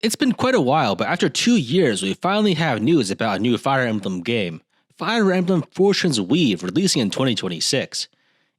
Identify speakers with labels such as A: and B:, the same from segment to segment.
A: It's been quite a while, but after 2 years, we finally have news about a new Fire Emblem game. Fire Emblem Fortune's Weave, releasing in 2026.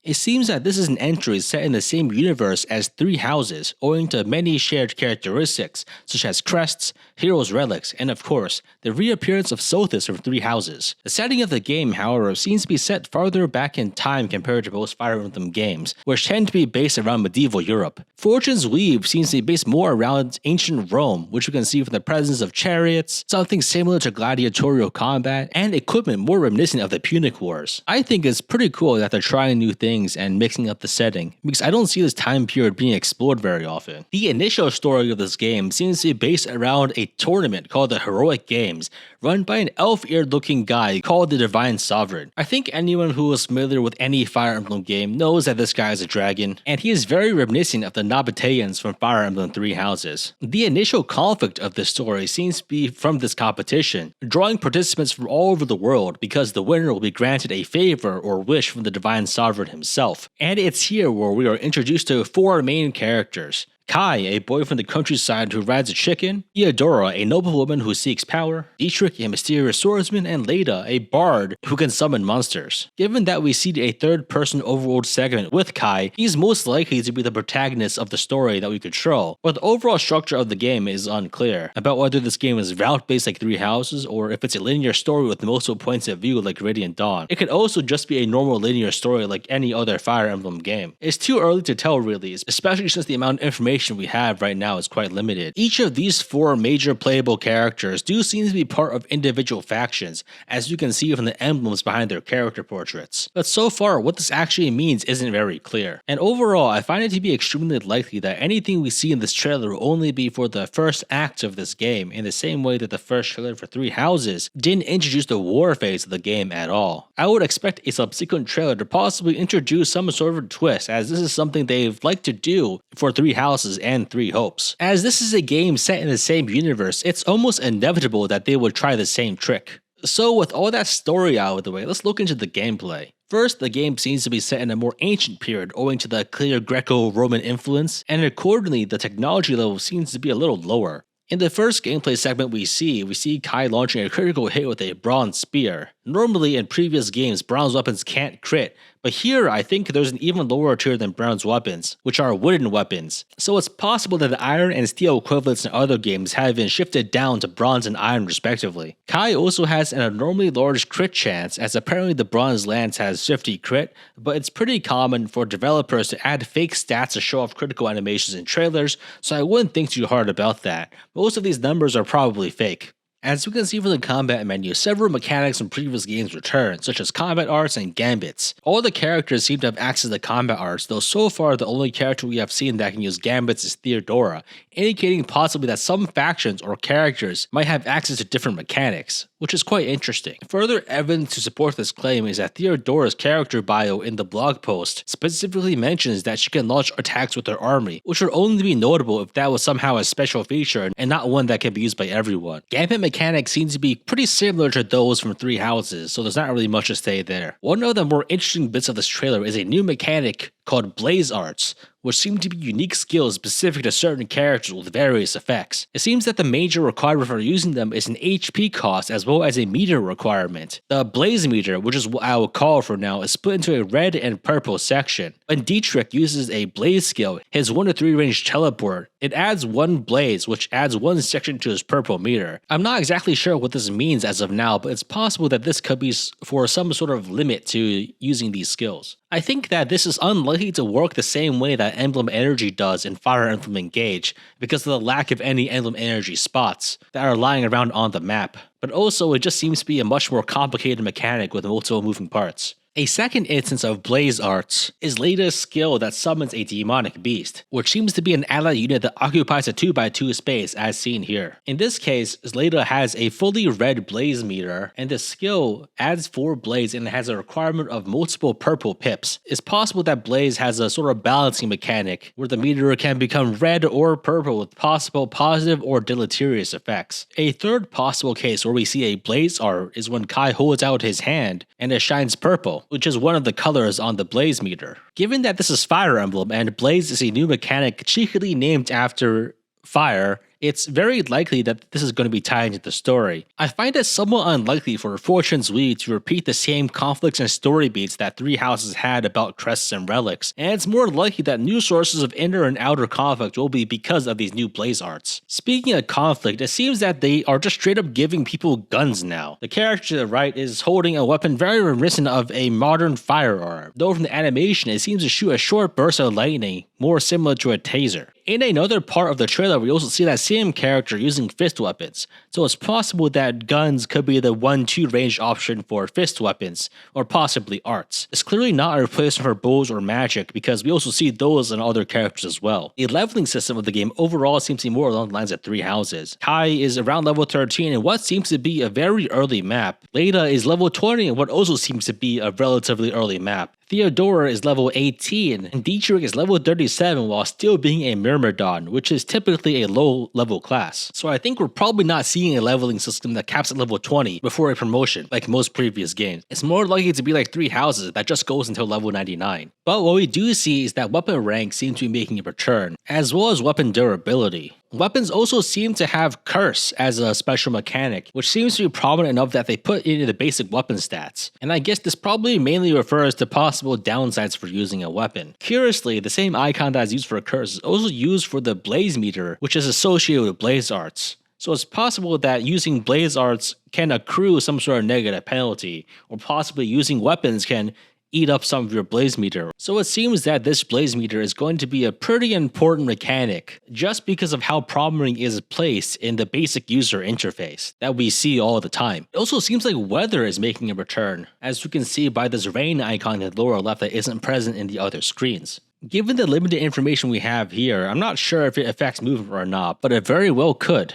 A: It seems that this is an entry set in the same universe as Three Houses, owing to many shared characteristics, such as crests, heroes' relics, and of course, the reappearance of Sothis from Three Houses. The setting of the game, however, seems to be set farther back in time compared to most Fire Emblem games, which tend to be based around medieval Europe. Fortune's Weave seems to be based more around ancient Rome, which we can see from the presence of chariots, something similar to gladiatorial combat, and equipment more reminiscent of the Punic Wars. I think it's pretty cool that they're trying new things and mixing up the setting, because I don't see this time period being explored very often. The initial story of this game seems to be based around a tournament called the Heroic Games, run by an elf-eared looking guy called the Divine Sovereign. I think anyone who is familiar with any Fire Emblem game knows that this guy is a dragon, and he is very reminiscent of the Nabateans from Fire Emblem Three Houses. The initial conflict of this story seems to be from this competition, drawing participants from all over the world because the winner will be granted a favor or wish from the Divine Sovereign himself. And it's here where we are introduced to 4 main characters. Kai, a boy from the countryside who rides a chicken, Theodora, a noblewoman who seeks power, Dietrich, a mysterious swordsman, and Leda, a bard who can summon monsters. Given that we see a third-person overworld segment with Kai, he's most likely to be the protagonist of the story that we control, but the overall structure of the game is unclear about whether this game is route-based like Three Houses, or if it's a linear story with multiple points of view like Radiant Dawn. It could also just be a normal linear story like any other Fire Emblem game. It's too early to tell really, especially since the amount of information we have right now is quite limited. Each of these 4 major playable characters do seem to be part of individual factions, as you can see from the emblems behind their character portraits. But so far, what this actually means isn't very clear. And overall, I find it to be extremely likely that anything we see in this trailer will only be for the first act of this game, in the same way that the first trailer for Three Houses didn't introduce the war phase of the game at all. I would expect a subsequent trailer to possibly introduce some sort of twist, as this is something they've liked to do for Three Houses and Three Hopes. As this is a game set in the same universe, it's almost inevitable that they would try the same trick. So with all that story out of the way, let's look into the gameplay. First, the game seems to be set in a more ancient period owing to the clear Greco-Roman influence, and accordingly the technology level seems to be a little lower. In the first gameplay segment we see Kai launching a critical hit with a bronze spear. Normally in previous games, bronze weapons can't crit, but here I think there's an even lower tier than bronze weapons, which are wooden weapons. So it's possible that the iron and steel equivalents in other games have been shifted down to bronze and iron respectively. Kai also has an abnormally large crit chance, as apparently the bronze lance has 50 crit, but it's pretty common for developers to add fake stats to show off critical animations in trailers, so I wouldn't think too hard about that. Most of these numbers are probably fake. As we can see from the combat menu, several mechanics from previous games return, such as combat arts and gambits. All the characters seem to have access to combat arts, though so far the only character we have seen that can use gambits is Theodora, indicating possibly that some factions or characters might have access to different mechanics, which is quite interesting. Further evidence to support this claim is that Theodora's character bio in the blog post specifically mentions that she can launch attacks with her army, which would only be notable if that was somehow a special feature and not one that can be used by everyone. Gambit mechanics seem to be pretty similar to those from Three Houses, so there's not really much to say there. One of the more interesting bits of this trailer is a new mechanic called Blaze Arts, which seem to be unique skills specific to certain characters with various effects. It seems that the major requirement for using them is an HP cost as well as a meter requirement. The Blaze meter, which is what I will call for now, is split into a red and purple section. When Dietrich uses a Blaze skill, his 1 to 3 range teleport, it adds 1 blaze, which adds 1 section to his purple meter. I'm not exactly sure what this means as of now, but it's possible that this could be for some sort of limit to using these skills. I think that this is unlikely to work the same way that Emblem Energy does in Fire Emblem Engage, because of the lack of any Emblem Energy spots that are lying around on the map. But also, it just seems to be a much more complicated mechanic with multiple moving parts. A second instance of Blaze Arts is Leda's skill that summons a demonic beast, which seems to be an ally unit that occupies a 2x2 space as seen here. In this case, Leda has a fully red blaze meter, and the skill adds 4 blaze and has a requirement of multiple purple pips. It's possible that Blaze has a sort of balancing mechanic where the meter can become red or purple with possible positive or deleterious effects. A third possible case where we see a Blaze art is when Kai holds out his hand and it shines purple, which is one of the colors on the Blaze meter. Given that this is Fire Emblem and Blaze is a new mechanic cheekily named after fire it's very likely that this is going to be tied into the story. I find it somewhat unlikely for Fortune's Weave to repeat the same conflicts and story beats that Three Houses had about crests and relics, and it's more likely that new sources of inner and outer conflict will be because of these new blaze arts. Speaking of conflict, it seems that they are just straight up giving people guns now. The character to the right is holding a weapon very reminiscent of a modern firearm, though from the animation it seems to shoot a short burst of lightning, more similar to a taser. In another part of the trailer, we also see that same character using fist weapons, so it's possible that guns could be the 1-2 range option for fist weapons, or possibly arts. It's clearly not a replacement for bows or magic, because we also see those in other characters as well. The leveling system of the game overall seems to be more along the lines of Three Houses. Kai is around level 13 in what seems to be a very early map. Leda is level 20 in what also seems to be a relatively early map. Theodora is level 18, and Dietrich is level 37 while still being a Myrmidon, which is typically a low level class. So I think we're probably not seeing a leveling system that caps at level 20 before a promotion, like most previous games. It's more likely to be like Three Houses that just goes until level 99. But what we do see is that weapon rank seems to be making a return, as well as weapon durability. Weapons also seem to have Curse as a special mechanic, which seems to be prominent enough that they put it into the basic weapon stats. And I guess this probably mainly refers to possible downsides for using a weapon. Curiously, the same icon that is used for Curse is also used for the Blaze meter, which is associated with Blaze arts. So it's possible that using Blaze arts can accrue some sort of negative penalty, or possibly using weapons can eat up some of your blaze meter. So it seems that this blaze meter is going to be a pretty important mechanic just because of how prominent it is placed in the basic user interface that we see all the time. It also seems like weather is making a return, as you can see by this rain icon in the lower left that isn't present in the other screens. Given the limited information we have here, I'm not sure if it affects movement or not, but it very well could.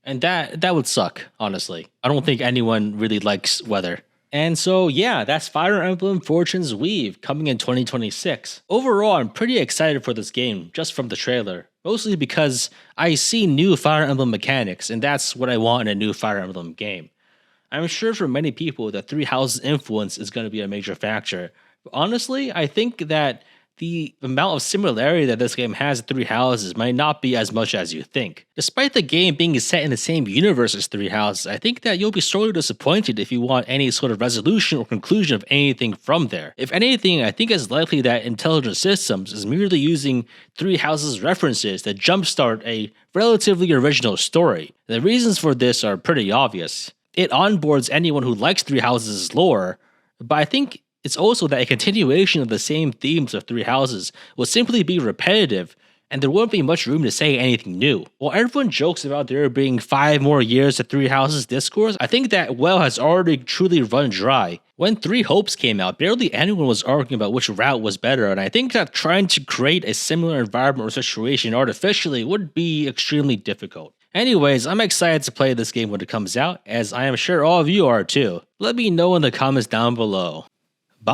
A: And that would suck, honestly. I don't think anyone really likes weather. And so yeah, that's Fire Emblem Fortune's Weave coming in 2026. Overall, I'm pretty excited for this game just from the trailer. Mostly because I see new Fire Emblem mechanics, and that's what I want in a new Fire Emblem game. I'm sure for many people that Three Houses' influence is going to be a major factor. But honestly, I think that the amount of similarity that this game has to Three Houses might not be as much as you think. Despite the game being set in the same universe as Three Houses, I think that you'll be sorely disappointed if you want any sort of resolution or conclusion of anything from there. If anything, I think it's likely that Intelligent Systems is merely using Three Houses references to jumpstart a relatively original story. The reasons for this are pretty obvious. It onboards anyone who likes Three Houses' lore, but I think it's also that a continuation of the same themes of Three Houses will simply be repetitive, and there won't be much room to say anything new. While everyone jokes about there being 5 more years to Three Houses discourse, I think that well has already truly run dry. When Three Hopes came out, barely anyone was arguing about which route was better, and I think that trying to create a similar environment or situation artificially would be extremely difficult. Anyways, I'm excited to play this game when it comes out, as I am sure all of you are too. Let me know in the comments down below.